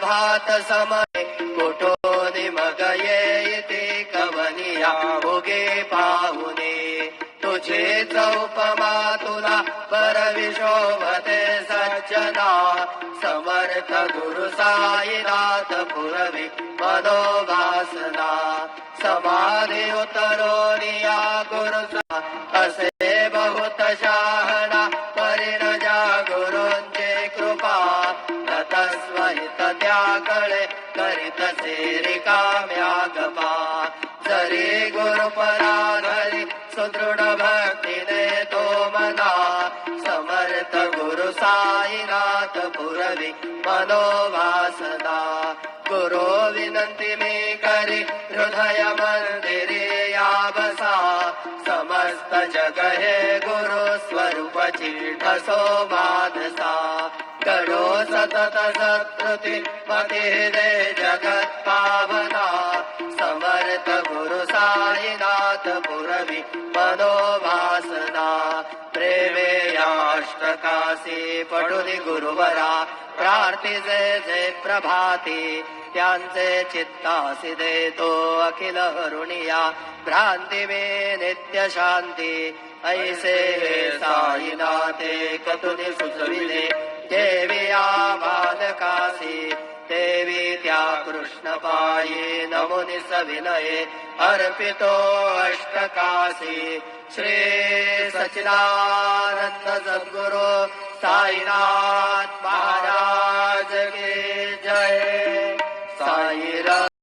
प्रभात समय कुठोनी मग येते कवनिया उगे पाहुने तुझेच उपमा तुला परविशोभते सज्जना समर्थ गुरु साईनाथ पुरवी मनोवासना समाधी उतरोनिया गुरुचा असे बहुत शहाणा परिणजा गुरूंचे कृपा तत्स्वहित त्याकडे करीतसे रिकाम्या गपा जरी गुरुपरा धरी सुदृढ भक्तीने तो मना समर्थ गुरु साईनाथ पुरवी मनोवासना गुरु विनंती मी करी हृदय मंदिरे या बसा समस्त जग हे गुरु स्वरूपची ठसो मानसा गडो सतत सत्कृती मती दे जगत पावना समर्थ गुरु साईनाथ पुरवी मनोवासना प्रेमे याष्टकासी पटुनी गुरुवरा प्रार्थिजे जे प्रभाती त्यांचे चित्तासी देतो अखिल हरुणिया भ्रांती मे नित्य शांती ऐसे साईनाथे कतुनी सुचविले देवी या बालकासी देवी त्या कृष्ण पायी नमुनि सविनये अर्पितो अष्टकासी श्री सच्चिदानंद सद्गुरु साईनाथ महाराज की जय साई